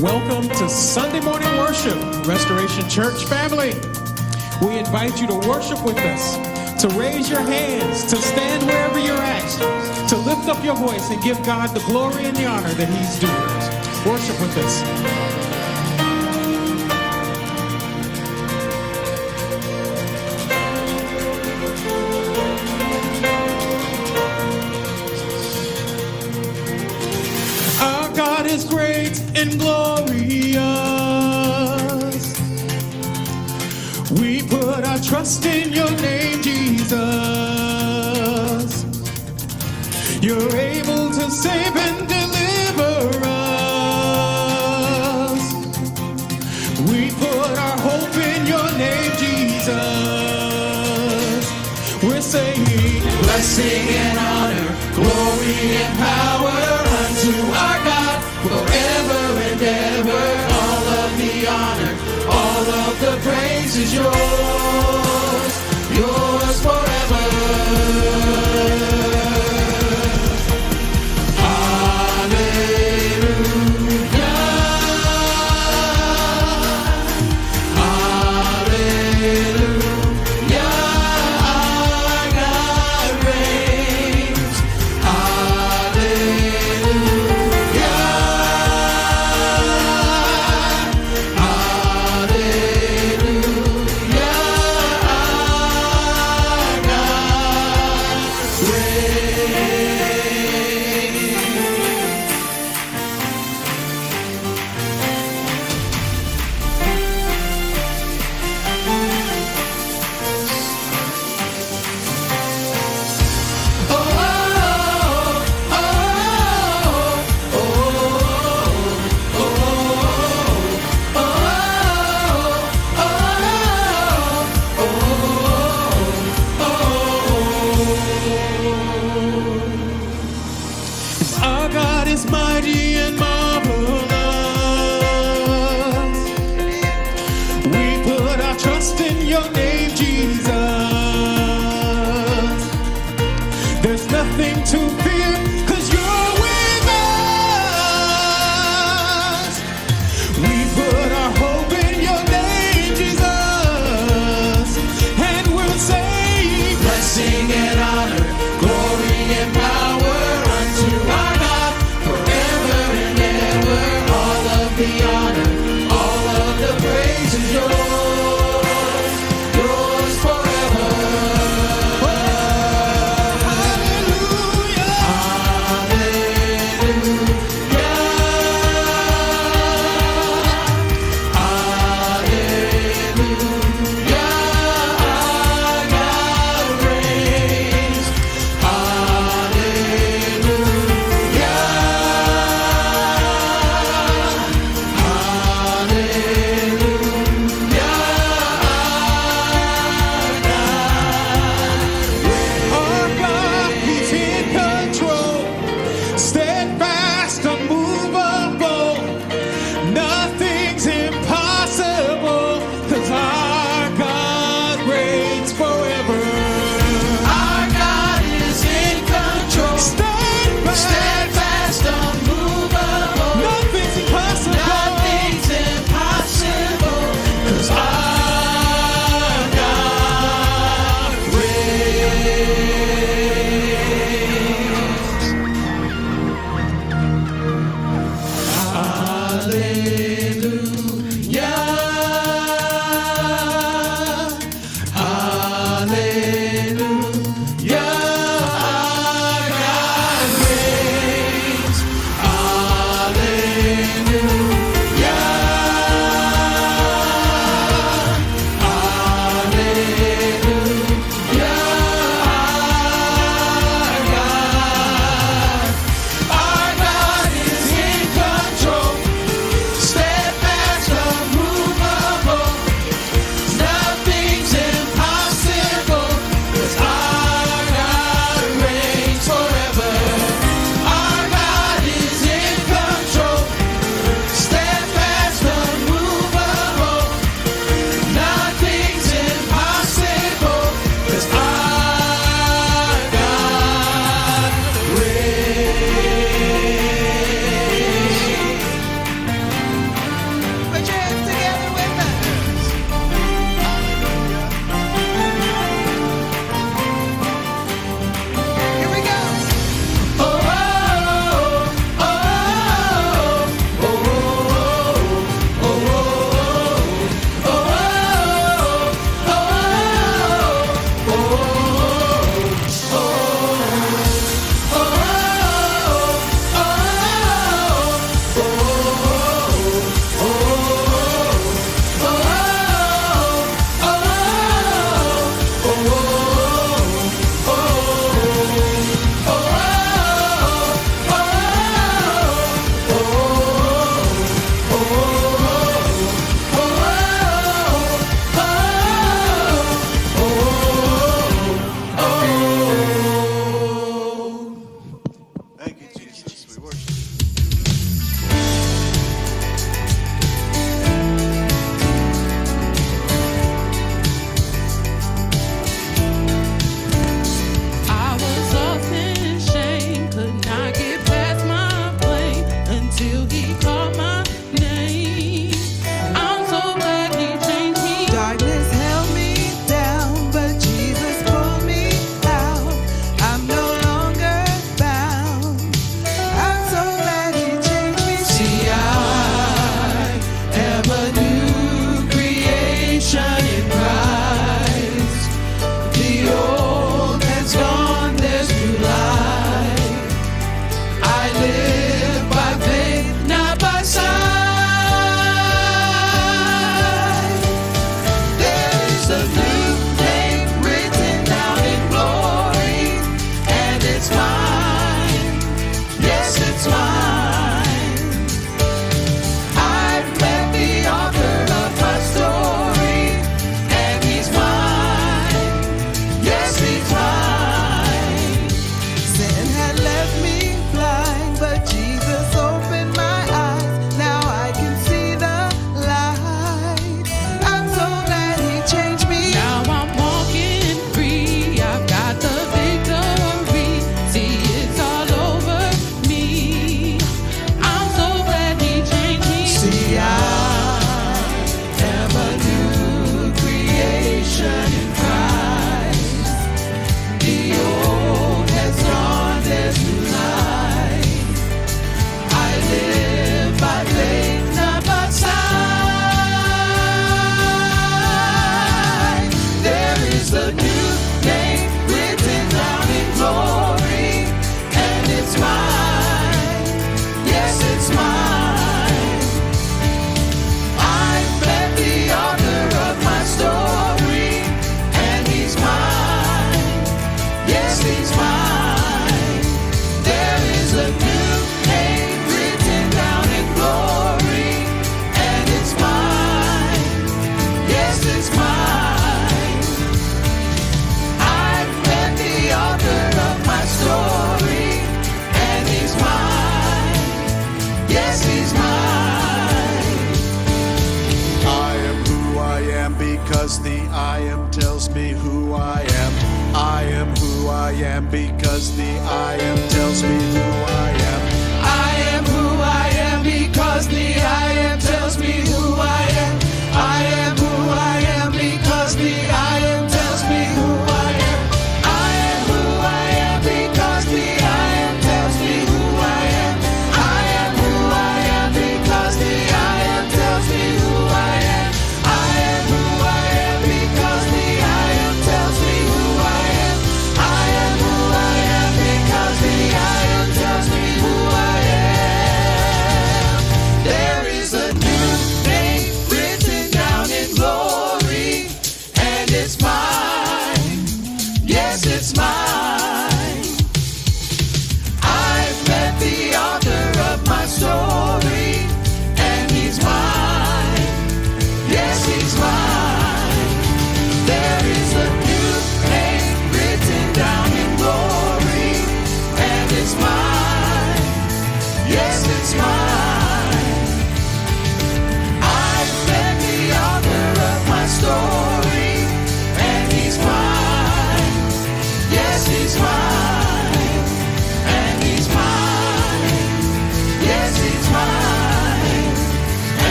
Welcome to Sunday morning worship, Restoration Church family. We invite you to worship with us, to raise your hands, to stand wherever you're at, to lift up your voice and give God the glory and the honor that He's due. Worship with us. God is great and glorious. We put our trust in your name, Jesus. You're able to save and deliver us. We put our hope in your name, Jesus. We're saying blessing and honor, glory and power unto our God. Forever and ever, all of the honor, all of the praise is yours, yours forever. He's mine. I am who I am because the I am tells me who I am. I am who I am because the I am tells me who I am. I am who I am because the I am tells me who I am. I am who I am because the I am tells me who I am. I am who I am because the I am tells me who I am. I am who I am because the I am tells me who I am. I am who I am because the I am tells me who I am. I am who I am because the I am tells me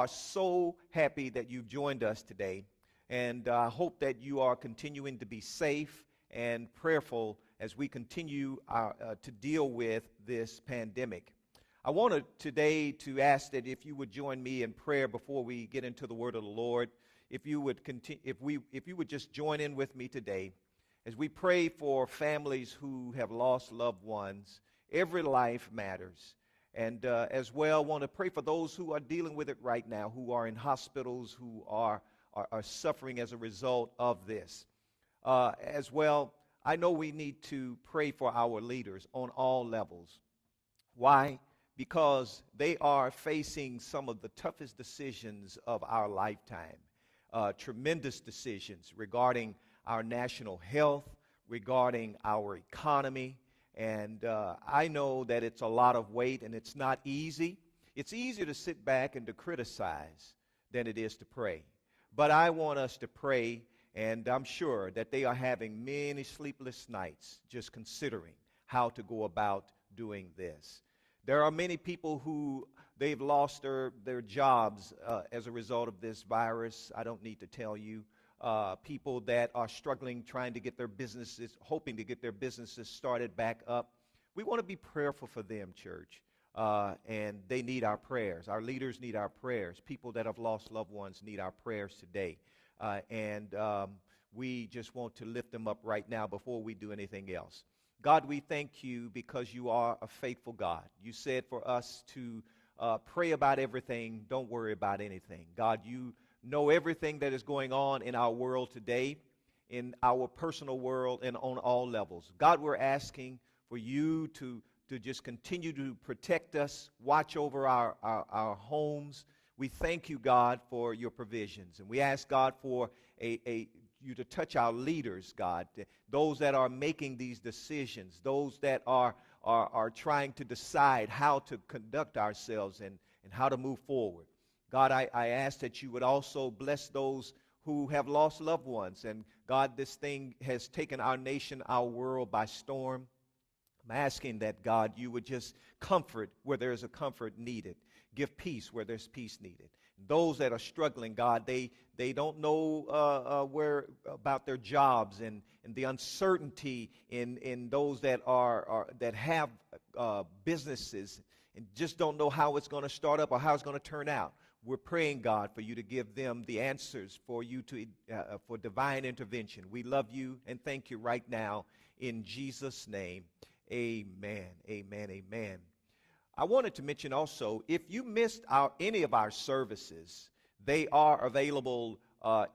are so happy that you've joined us today, and I hope that you are continuing to be safe and prayerful as we continue to deal with this pandemic. I wanted today to ask that if you would join me in prayer before we get into the word of the Lord. If you would just join in with me today as we pray for families who have lost loved ones. Every life matters. And as well, want to pray for those who are dealing with it right now, who are in hospitals, who are suffering as a result of this. As well, I know we need to pray for our leaders on all levels. Why? Because they are facing some of the toughest decisions of our lifetime. Tremendous decisions regarding our national health, regarding our economy. And I know that it's a lot of weight and it's not easy. It's easier to sit back and to criticize than it is to pray. But I want us to pray, and I'm sure that they are having many sleepless nights just considering how to go about doing this. There are many people who they've lost their jobs as a result of this virus. I don't need to tell you. People that are struggling, trying to get their businesses, hoping to get their businesses started back up. We want to be prayerful for them, church, and they need our prayers. Our leaders need our prayers. People that have lost loved ones need our prayers today, and we just want to lift them up right now before we do anything else. God, we thank you because you are a faithful God. You said for us to pray about everything, don't worry about anything. God, you know everything that is going on in our world today, in our personal world, and on all levels. God, we're asking for you to just continue to protect us, watch over our homes. We thank you, God, for your provisions. And we ask, God, for you to touch our leaders, God, those that are making these decisions, those that are trying to decide how to conduct ourselves and how to move forward. God, I ask that you would also bless those who have lost loved ones. And God, this thing has taken our nation, our world by storm. I'm asking that, God, you would just comfort where there's a comfort needed. Give peace where there's peace needed. Those that are struggling, God, they don't know where about their jobs and the uncertainty in those that that have businesses and just don't know how it's going to start up or how it's going to turn out. We're praying, God, for you to give them the answers, for you to for divine intervention. We love you and thank you right now in Jesus' name. Amen. Amen. Amen. I wanted to mention also, if you missed any of our services, they are available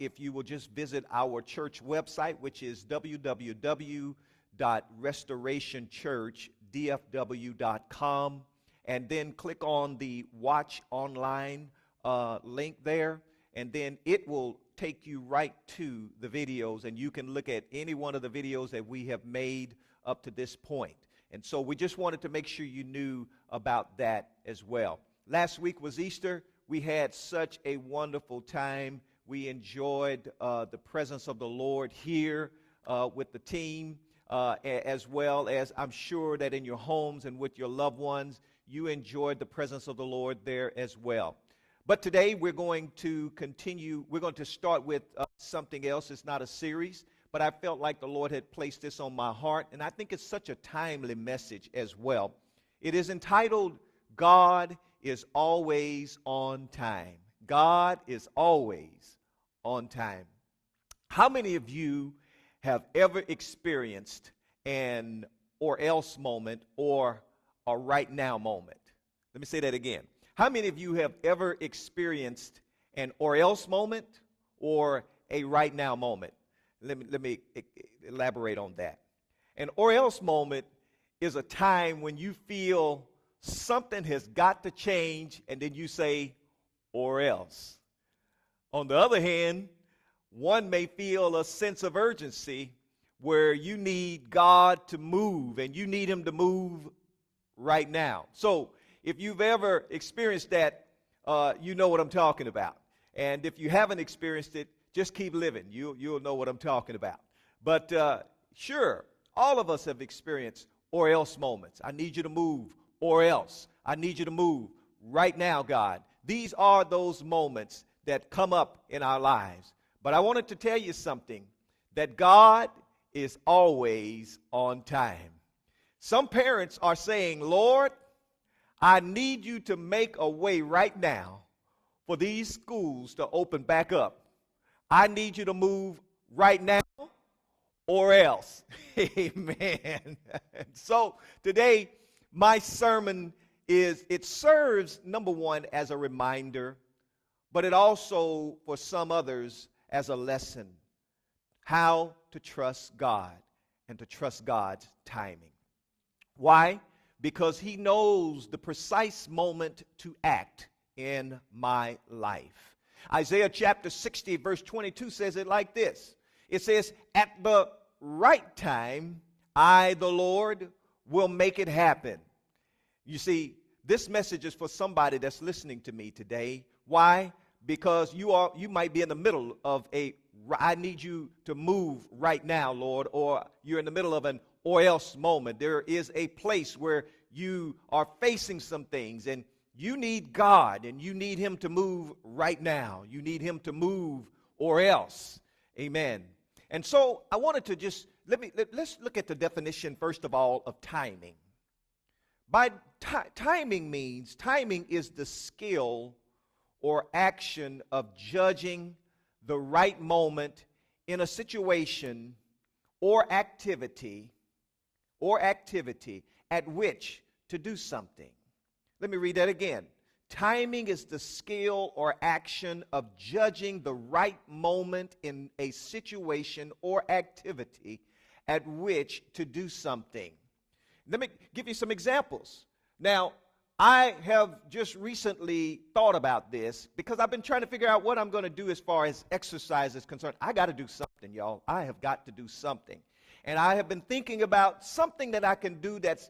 if you will just visit our church website, which is www.restorationchurchdfw.com, and then click on the Watch Online link there, and then it will take you right to the videos, and you can look at any one of the videos that we have made up to this point. And so we just wanted to make sure you knew about that as well. Last week was Easter. We had such a wonderful time. We enjoyed the presence of the Lord here with the team, as well as I'm sure that in your homes and with your loved ones, you enjoyed the presence of the Lord there as well. But today we're going to continue. We're going to start with something else. It's not a series, but I felt like the Lord had placed this on my heart, and I think it's such a timely message as well. It is entitled, God is Always on Time. God is always on time. How many of you have ever experienced an or else moment or a right now moment? Let me say that again. How many of you have ever experienced an or else moment or a right now moment? Let me elaborate on that. An or else moment is a time when you feel something has got to change, and then you say, or else. On the other hand, one may feel a sense of urgency where you need God to move, and you need him to move right now. So if you've ever experienced that, you know what I'm talking about. And if you haven't experienced it, just keep living. You'll know what I'm talking about. But sure, all of us have experienced or else moments. I need you to move, or else. I need you to move right now, God. These are those moments that come up in our lives. But I wanted to tell you something, that God is always on time. Some parents are saying, Lord, I need you to make a way right now for these schools to open back up. I need you to move right now or else. Amen. So today, my sermon it serves, number one, as a reminder, but it also, for some others, as a lesson, how to trust God and to trust God's timing. Why? Because he knows the precise moment to act in my life. Isaiah chapter 60, verse 22 says it like this. It says, at the right time, I, the Lord, will make it happen. You see, this message is for somebody that's listening to me today. Why? Because you might be in the middle of I need you to move right now, Lord, or you're in the middle of an or else moment. There is a place where you are facing some things and you need God and you need him to move right now. You need him to move or else. Amen. And so I wanted to just, let's look at the definition first of all of timing. By timing is the skill or action of judging the right moment in a situation or activity at which to do something. Let me read that again. Timing is the skill or action of judging the right moment in a situation or activity at which to do something. Let me give you some examples. Now, I have just recently thought about this because I've been trying to figure out what I'm going to do as far as exercise is concerned. I got to do something, y'all. I have got to do something. And I have been thinking about something that I can do that's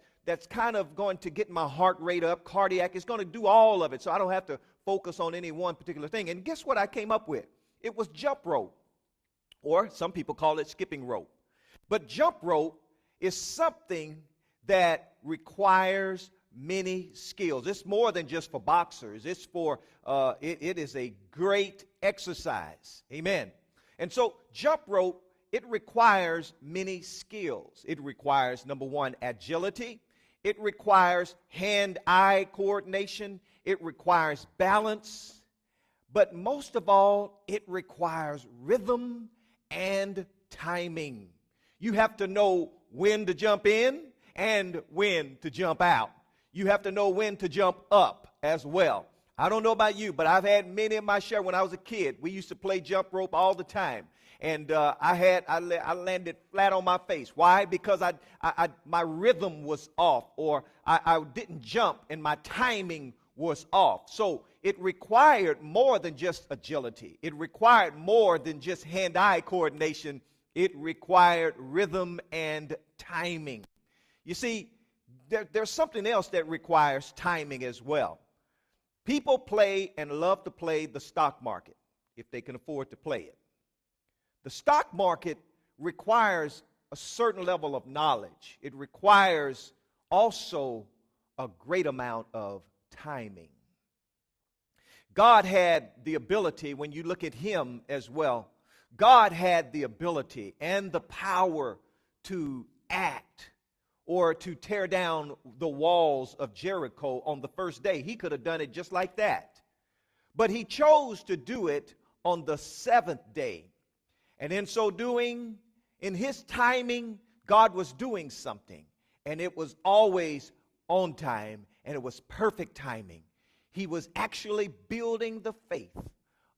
kind of going to get my heart rate up, cardiac. It's going to do all of it, so I don't have to focus on any one particular thing. And guess what I came up with? It was jump rope, or some people call it skipping rope. But jump rope is something that requires many skills. It's more than just for boxers. It's for, it is a great exercise. Amen. And so jump rope, it requires many skills. It requires, number one, agility. It requires hand-eye coordination. It requires balance. But most of all, it requires rhythm and timing. You have to know when to jump in and when to jump out. You have to know when to jump up as well. I don't know about you, but I've had many of my share. When I was a kid, we used to play jump rope all the time. And I landed flat on my face. Why? Because my rhythm was off, or I didn't jump and my timing was off. So it required more than just agility. It required more than just hand-eye coordination. It required rhythm and timing. You see, there's something else that requires timing as well. People play and love to play the stock market if they can afford to play it. The stock market requires a certain level of knowledge. It requires also a great amount of timing. God had the ability, when you look at him as well, God had the ability and the power to act or to tear down the walls of Jericho on the first day. He could have done it just like that. But he chose to do it on the seventh day. And in so doing, in his timing, God was doing something. And it was always on time, and it was perfect timing. He was actually building the faith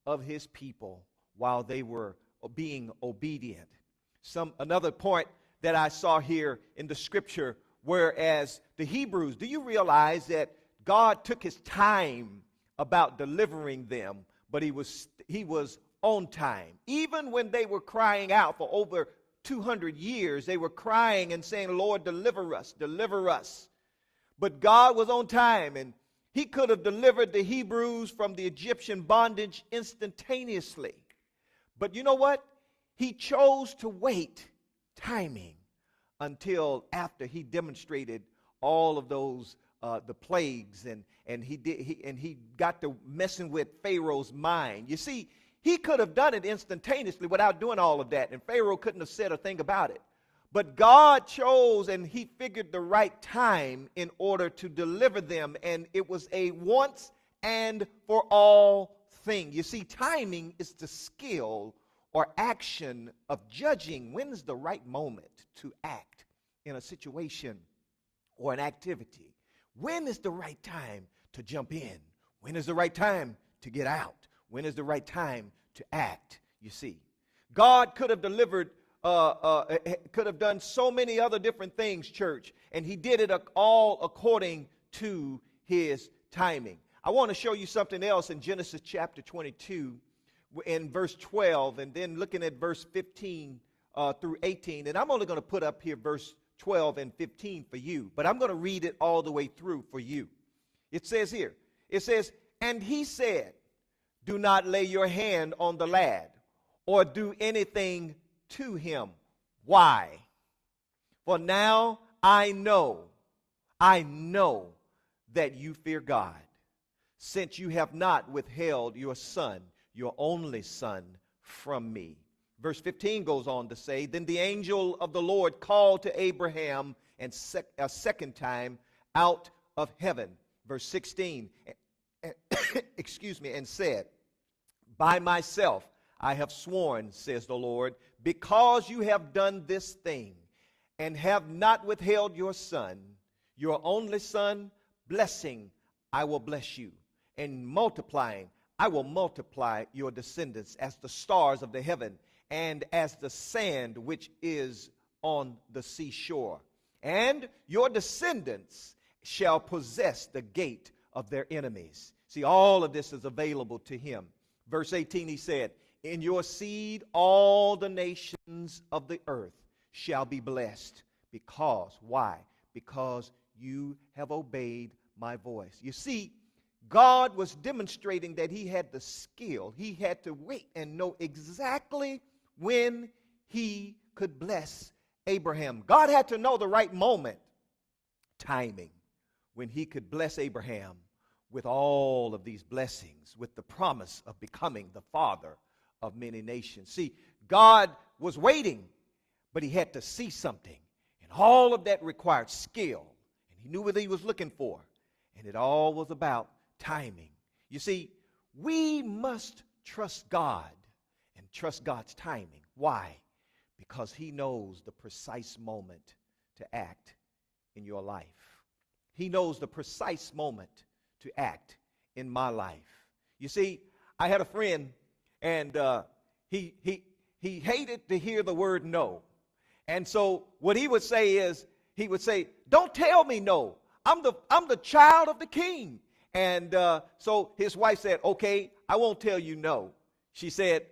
of his people while they were being obedient. Another point that I saw here in the scripture, whereas the Hebrews, do you realize that God took his time about delivering them, but he was on time? Even when they were crying out for over 200 years, they were crying and saying, Lord, deliver us, deliver us. But God was on time, and he could have delivered the Hebrews from the Egyptian bondage instantaneously. But you know what? He chose to wait timing until after he demonstrated all of those the plagues, and he got to messing with Pharaoh's mind. You see, he could have done it instantaneously without doing all of that, and Pharaoh couldn't have said a thing about it. But God chose, and he figured the right time in order to deliver them, and it was a once and for all thing. You see, timing is the skill or action of judging when is the right moment to act in a situation or an activity. When is the right time to jump in? When is the right time to get out? When is the right time to act? You see, God could have delivered, could have done so many other different things, church, and he did it all according to his timing. I want to show you something else in Genesis chapter 22 in verse 12, and then looking at verse 15 through 18. And I'm only going to put up here verse 12 and 15 for you, but I'm going to read it all the way through for you. It says here, it says, and he said, do not lay your hand on the lad or do anything to him. Why? For now I know that you fear God, since you have not withheld your son, your only son, from me. Verse 15 goes on to say, then the angel of the Lord called to Abraham and a second time out of heaven. Verse 16, and said, by myself I have sworn, says the Lord, because you have done this thing and have not withheld your son, your only son, blessing, I will bless you, and multiplying, I will multiply your descendants as the stars of the heaven and as the sand which is on the seashore. And your descendants shall possess the gate of their enemies. See, all of this is available to him. Verse 18, he said, in your seed all the nations of the earth shall be blessed. Because, why? Because you have obeyed my voice. You see, God was demonstrating that he had the skill. He had to wait and know exactly when he could bless Abraham. God had to know the right moment, timing, when he could bless Abraham with all of these blessings, with the promise of becoming the father of many nations. See, God was waiting, but he had to see something. And all of that required skill. And he knew what he was looking for. And it all was about timing. You see, we must trust God and trust God's timing. Why? Because he knows the precise moment to act in your life. He knows the precise moment to act in my life. You see, I had a friend, and he hated to hear the word no. And so what he would say is, he would say, don't tell me no. I'm the child of the king. And so his wife said, okay, I won't tell you no. She said,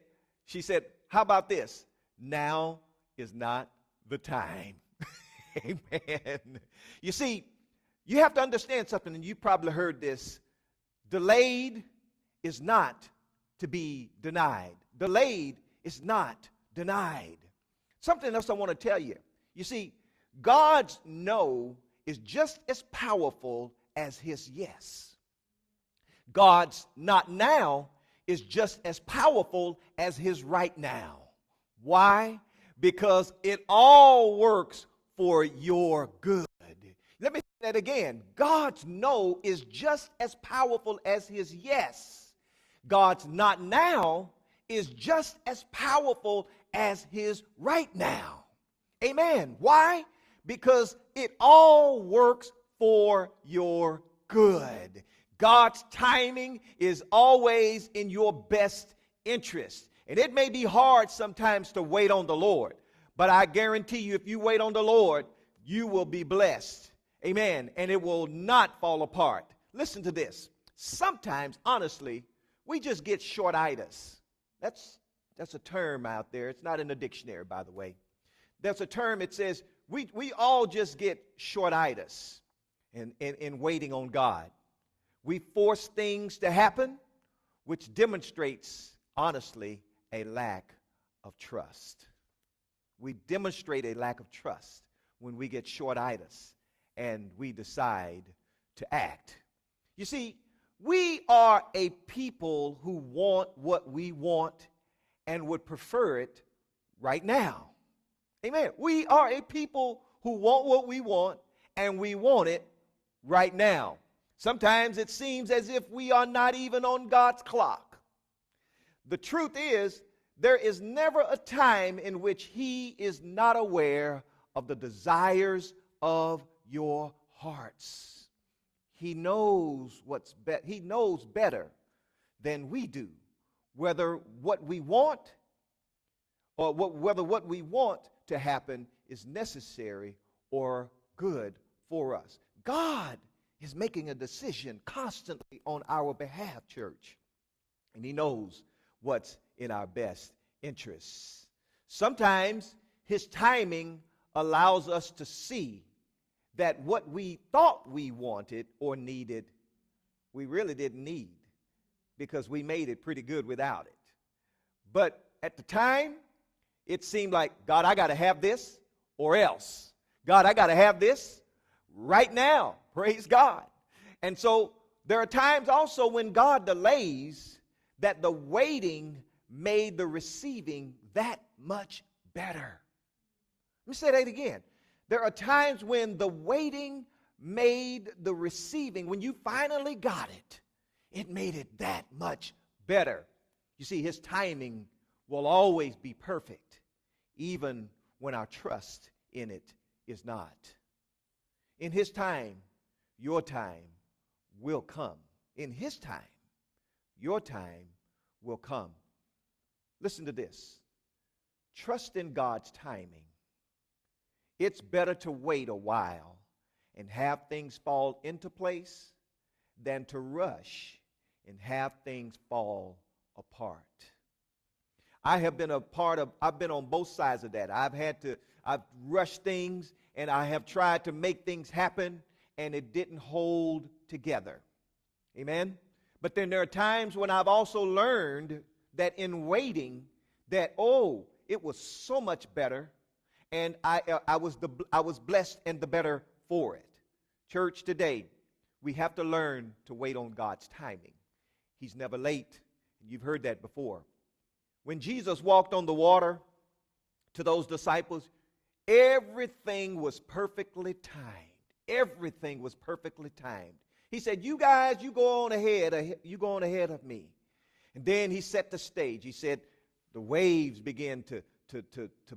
how about this? Now is not the time. Amen. You see, you have to understand something, and you probably heard this. Delayed is not to be denied. Delayed is not denied. Something else I want to tell you. You see, God's no is just as powerful as his yes. God's not now is just as powerful as his right now. Why? Because it all works for your good. Let me say that again. God's no is just as powerful as his yes. God's not now is just as powerful as his right now. Amen. Why? Because it all works for your good. God's timing is always in your best interest. And it may be hard sometimes to wait on the Lord, but I guarantee you, if you wait on the Lord, you will be blessed. Amen. And it will not fall apart. Listen to this. Sometimes, honestly, we just get short-itis. That's a term out there. It's not in the dictionary, by the way. There's a term, it says, we all just get short-itis in waiting on God. We force things to happen, which demonstrates, honestly, a lack of trust. We demonstrate a lack of trust when we get short-itis and we decide to act. You see, we are a people who want what we want and would prefer it right now. Amen. We are a people who want what we want and we want it right now. Sometimes it seems as if we are not even on God's clock. The truth is, there is never a time in which He is not aware of the desires of your hearts. He knows He knows better than we do whether what we want or whether what we want to happen is necessary or good for us. God is making a decision constantly on our behalf, church. And He knows what's in our best interests. Sometimes His timing allows us to see that what we thought we wanted or needed, we really didn't need because we made it pretty good without it. But at the time, it seemed like, God, I got to have this or else. God, I got to have this right now. Praise God. And so there are times also when God delays that the waiting made the receiving that much better. Let me say that again. There are times when the waiting made the receiving, when you finally got it, it made it that much better. You see, His timing will always be perfect, even when our trust in it is not. In His time, your time will come. In His time, your time will come. Listen to this. Trust in God's timing. It's better to wait a while and have things fall into place than to rush and have things fall apart. I've been on both sides of that. I've rushed things and I have tried to make things happen and it didn't hold together. Amen? But then there are times when I've also learned that in waiting that, it was so much better and I was blessed and the better for it. Church, today, we have to learn to wait on God's timing. He's never late. You've heard that before. When Jesus walked on the water to those disciples, everything was perfectly timed. Everything was perfectly timed. He said, you guys, you go on ahead of me. And then He set the stage. He said, the waves began to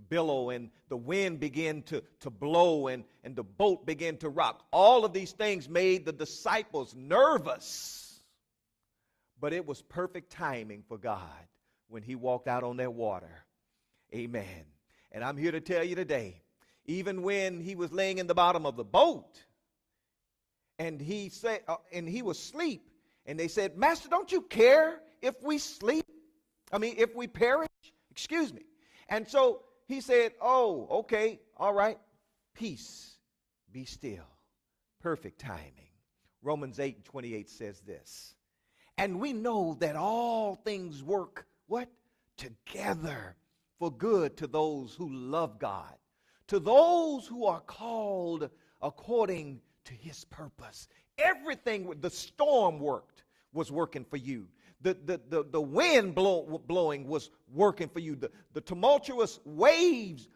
billow and the wind began to blow and the boat began to rock. All of these things made the disciples nervous. But it was perfect timing for God when He walked out on that water. Amen. And I'm here to tell you today, even when He was laying in the bottom of the boat and He said, and He was asleep, and they said, Master, don't you care if we sleep? If we perish? Excuse me. And so He said, okay, all right, peace, be still. Perfect timing. Romans 8:28 says this. And we know that all things work, what? Together for good to those who love God, to those who are called according to His purpose. Everything, the storm was working for you. The wind blowing was working for you. The tumultuous waves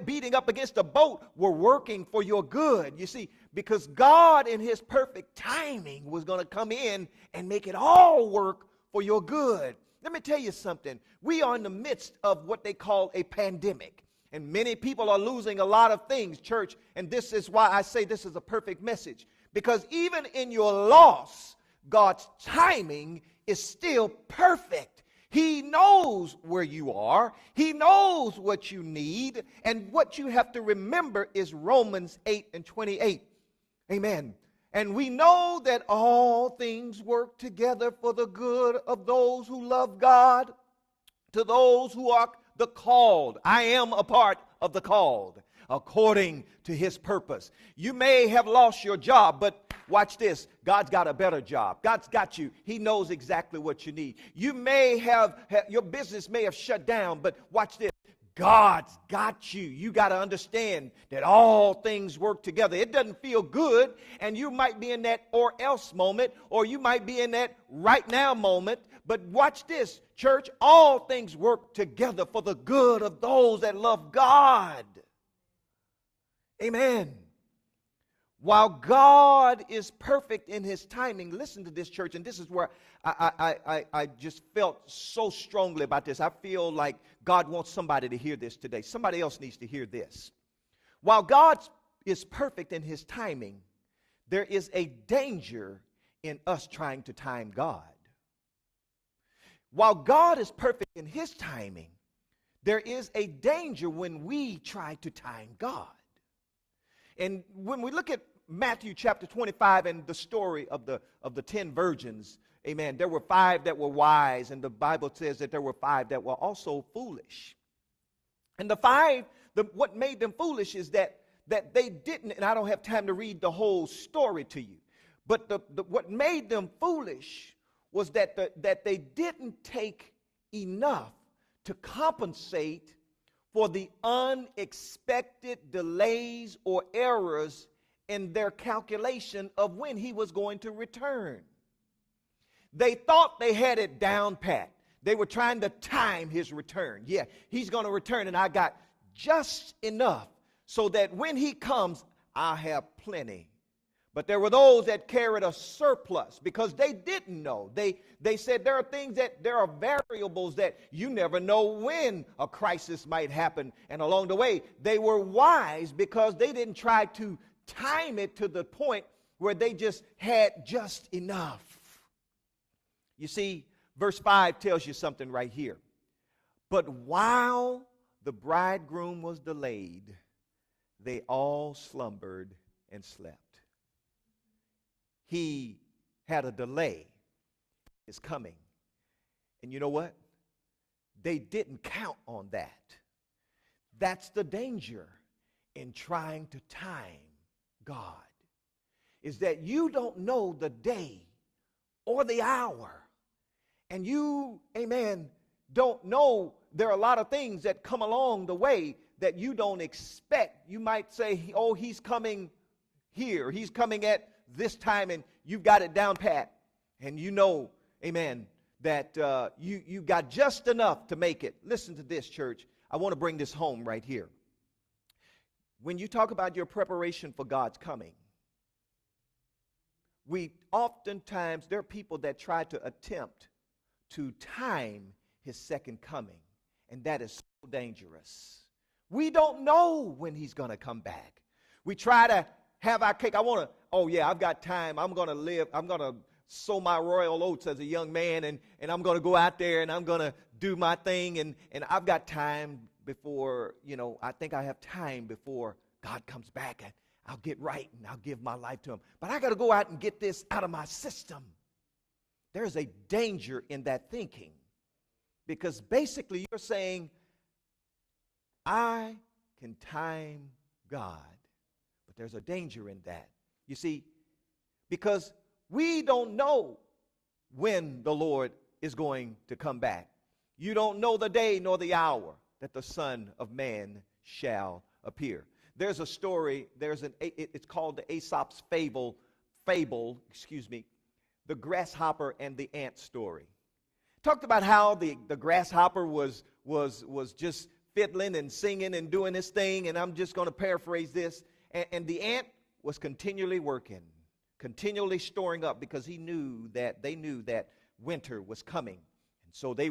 beating up against the boat were working for your good. You see, because God in His perfect timing was going to come in and make it all work for your good. Let me tell you something. We are in the midst of what they call a pandemic. And many people are losing a lot of things, church. And this is why I say this is a perfect message. Because even in your loss, God's timing is still perfect. He knows where you are. He knows what you need. And what you have to remember is Romans 8:28. Amen. And we know that all things work together for the good of those who love God, to those who are the called. I am a part of the called, according to His purpose. You may have lost your job, but watch this. God's got a better job. God's got you. He knows exactly what you need. You may have, your business may have shut down, but watch this. God's got you. You got to understand that all things work together. It doesn't feel good, and you might be in that or else moment, or you might be in that right now moment. But watch this, church. All things work together for the good of those that love God. Amen. While God is perfect in his timing, listen to this, church, and this is where I just felt so strongly about this. I feel like God wants somebody to hear this today. Somebody else needs to hear this. While God is perfect in his timing, there is a danger in us trying to time God. While God is perfect in his timing, there is a danger when we try to time God. And when we look at Matthew chapter 25 and the story of the 10 virgins, amen, there were 5 that were wise, and the Bible says that there were 5 that were also foolish. And the 5, what made them foolish is that they didn't, and I don't have time to read the whole story to you, but what made them foolish was that they didn't take enough to compensate for the unexpected delays or errors in their calculation of when he was going to return. They thought they had it down pat. They were trying to time his return. Yeah, he's going to return, and I got just enough so that when he comes, I'll have plenty. But there were those that carried a surplus because they didn't know. They said there are variables that you never know when a crisis might happen. And along the way, they were wise because they didn't try to time it to the point where they just had just enough. You see, verse 5 tells you something right here. But while the bridegroom was delayed, they all slumbered and slept. He had a delay. It's coming. And you know what? They didn't count on that. That's the danger in trying to time God, is that you don't know the day or the hour. And you, amen, don't know there are a lot of things that come along the way that you don't expect. You might say, oh, he's coming here. He's coming at this time, and you've got it down pat. And you know, amen, that you got just enough to make it. Listen to this, church. I want to bring this home right here. When you talk about your preparation for God's coming, we oftentimes, there are people that try to attempt to time his second coming, and that is so dangerous. We don't know when he's going to come back. We try to have our cake. I've got time. I'm going to sow my royal oats as a young man, and I'm going to go out there and I'm going to do my thing, and I've got time before, I think I have time before God comes back, and I'll get right and I'll give my life to him. But I got to go out and get this out of my system. There's a danger in that thinking, because basically you're saying, I can time God, but there's a danger in that. You see, because we don't know when the Lord is going to come back. You don't know the day nor the hour that the Son of Man shall appear. There's a story, it's called the Aesop's fable, the grasshopper and the ant story. Talked about how the grasshopper was just fiddling and singing and doing his thing, and I'm just going to paraphrase this, and the ant was continually working, continually storing up, because they knew that winter was coming. And so they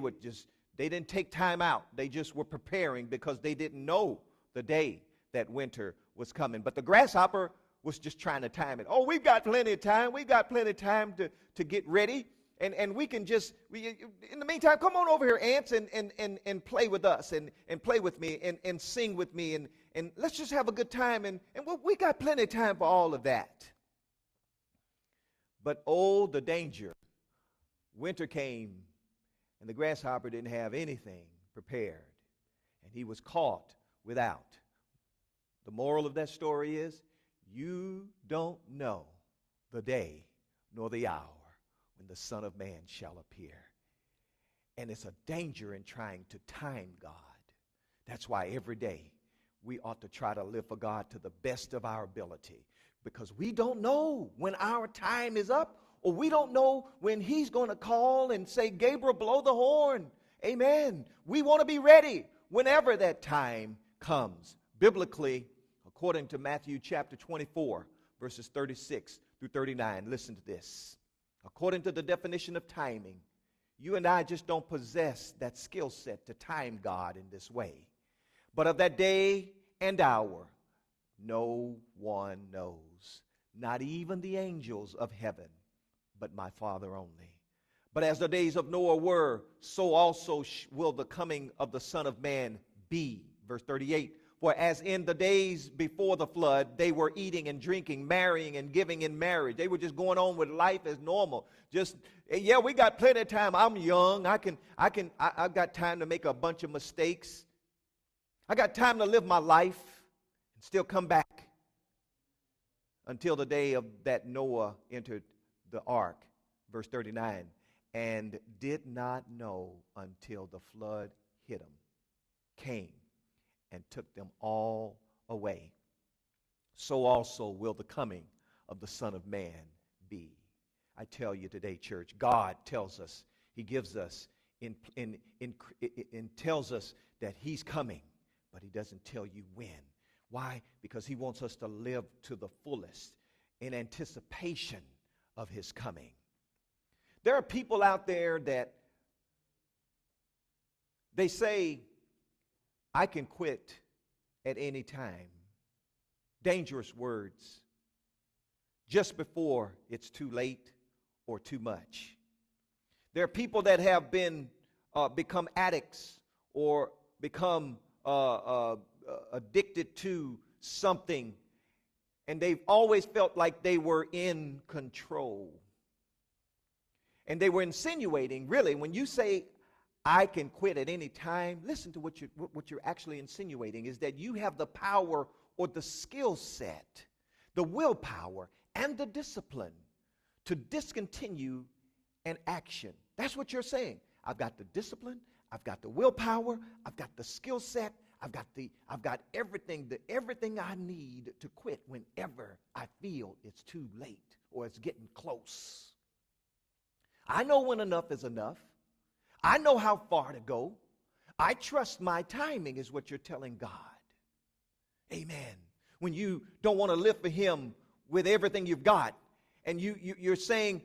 didn't take time out. They just were preparing because they didn't know the day that winter was coming. But the grasshopper was just trying to time it. Oh, we've got plenty of time. We've got plenty of time to get ready. And we can in the meantime, come on over here, ants, and play with us and play with me and sing with me. And let's just have a good time. And we got plenty of time for all of that. But oh, the danger. Winter came, and the grasshopper didn't have anything prepared. And he was caught without. The moral of that story is, you don't know the day nor the hour when the Son of Man shall appear. And it's a danger in trying to time God. That's why every day we ought to try to live for God to the best of our ability, because we don't know when our time is up, or we don't know when he's going to call and say, Gabriel, blow the horn. Amen. We want to be ready whenever that time comes. Biblically, according to Matthew chapter 24, verses 36 through 39, listen to this. According to the definition of timing, you and I just don't possess that skill set to time God in this way. But of that day and hour, no one knows, not even the angels of heaven, but my Father only. But as the days of Noah were, so also will the coming of the Son of Man be. Verse 38, for as in the days before the flood, they were eating and drinking, marrying and giving in marriage. They were just going on with life as normal. Just, yeah, we got plenty of time. I'm young. I've got time to make a bunch of mistakes. I got time to live my life and still come back, until the day of that Noah entered the ark. Verse 39, and did not know until the flood hit them, came and took them all away. So also will the coming of the Son of Man be. I tell you today, church, God tells us, he gives us, tells us that he's coming, but he doesn't tell you when. Why? Because he wants us to live to the fullest in anticipation of his coming. There are people out there that they say, I can quit at any time. Dangerous words. Just before it's too late or too much. There are people that have become addicts or become addicted to something, and they've always felt like they were in control. And they were insinuating, really, when you say, I can quit at any time, listen to what you're actually insinuating is that you have the power or the skill set, the willpower, and the discipline to discontinue an action. That's what you're saying. I've got the discipline, I've got the willpower, I've got the skill set, I've got everything I need to quit whenever I feel it's too late or it's getting close. I know when enough is enough. I know how far to go. I trust my timing is what you're telling God. Amen. When you don't want to live for him with everything you've got, and you're saying,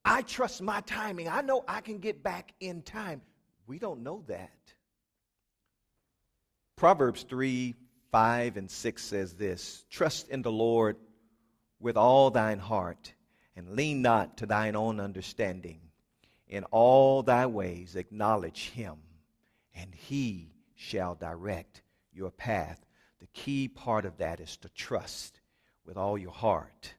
I trust my timing. I know I can get back in time. We don't know that. Proverbs 3, 5, and 6 says this, trust in the Lord with all thine heart, and lean not to thine own understanding. In all thy ways acknowledge him, and he shall direct your path. The key part of that is to trust with all your heart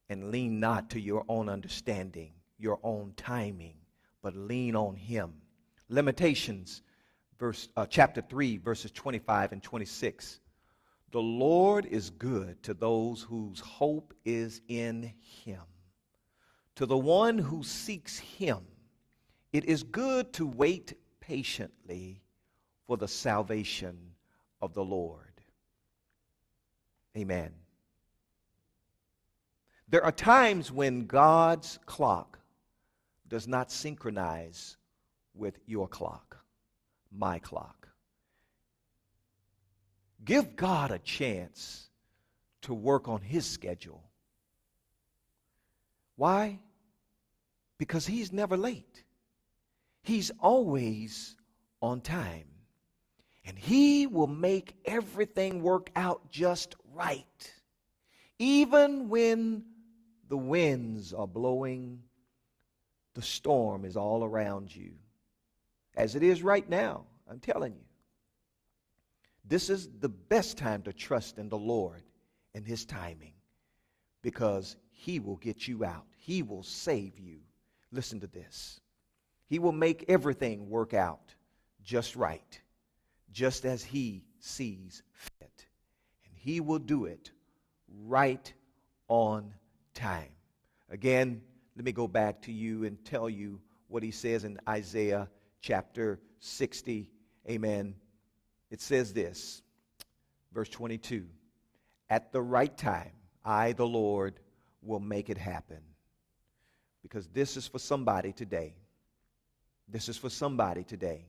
and lean not to your own understanding, your own timing, but lean on him. Lamentations, chapter 3, verses 25 and 26. The Lord is good to those whose hope is in him. To the one who seeks him, it is good to wait patiently for the salvation of the Lord. Amen. There are times when God's clock does not synchronize with your clock, my clock. Give God a chance to work on his schedule. Why? Because he's never late. He's always on time. And he will make everything work out just right. Even when the winds are blowing, the storm is all around you. As it is right now, I'm telling you. This is the best time to trust in the Lord and his timing, because he will get you out. He will save you. Listen to this. He will make everything work out just right, just as he sees fit. And he will do it right on time. Again, let me go back to you and tell you what he says in Isaiah chapter 60. Amen. It says this, verse 22, at the right time, I, the Lord, will make it happen. Because this is for somebody today. This is for somebody today.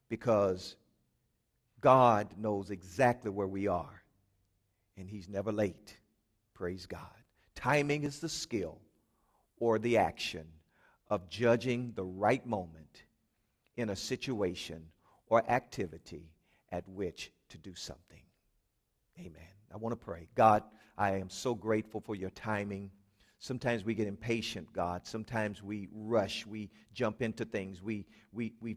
Because God knows exactly where we are. And He's never late. Praise God. Timing is the skill or the action of judging the right moment in a situation or activity at which to do something. Amen. I want to pray. God, I am so grateful for your timing. Sometimes we get impatient, God. Sometimes we rush. We jump into things. We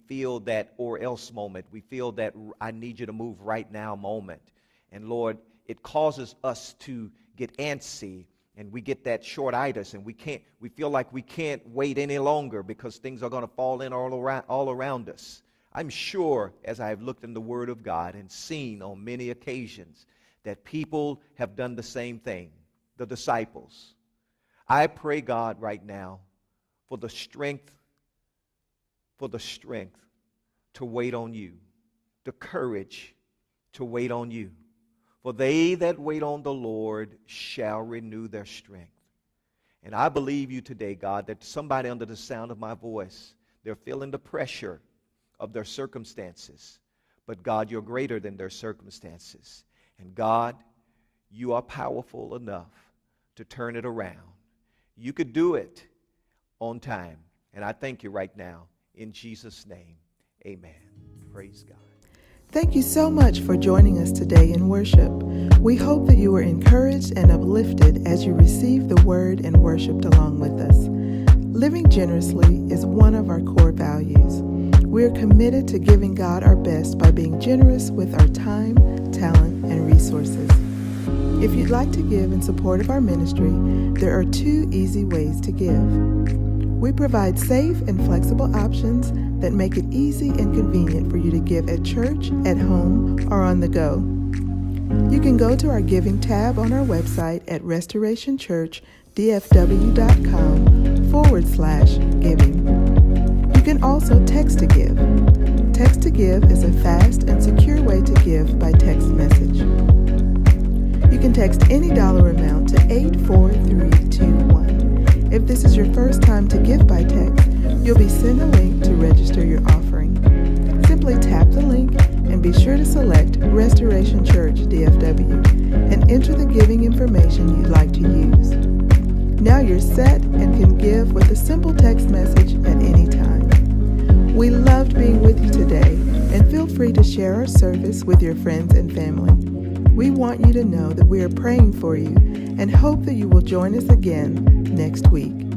feel that or else moment. We feel that I need you to move right now moment. And Lord, it causes us to get antsy, and we get that short-itis, and we feel like we can't wait any longer because things are going to fall in all around us. I'm sure, as I've looked in the Word of God and seen on many occasions, that people have done the same thing, the disciples. I pray, God, right now for the strength to wait on you, the courage to wait on you. For they that wait on the Lord shall renew their strength. And I believe you today, God, that somebody under the sound of my voice, they're feeling the pressure of their circumstances. But God, you're greater than their circumstances. And God, you are powerful enough to turn it around. You could do it on time. And I thank you right now. In Jesus' name, amen. Praise God. Thank you so much for joining us today in worship. We hope that you were encouraged and uplifted as you received the word and worshiped along with us. Living generously is one of our core values. We are committed to giving God our best by being generous with our time, talent, and resources. If you'd like to give in support of our ministry, there are 2 easy ways to give. We provide safe and flexible options that make it easy and convenient for you to give at church, at home, or on the go. You can go to our giving tab on our website at Restoration Church DFW.com/giving. You can also text to give. Text to give is a fast and secure way to give by text message. You can text any dollar amount to 84321. If this is your first time to give by text, you'll be sent a link to register your offering. Simply tap the link and be sure to select Restoration Church DFW and enter the giving information you'd like to use. Now you're set and can give with a simple text message at any time. We loved being with you today, and feel free to share our service with your friends and family. We want you to know that we are praying for you and hope that you will join us again next week.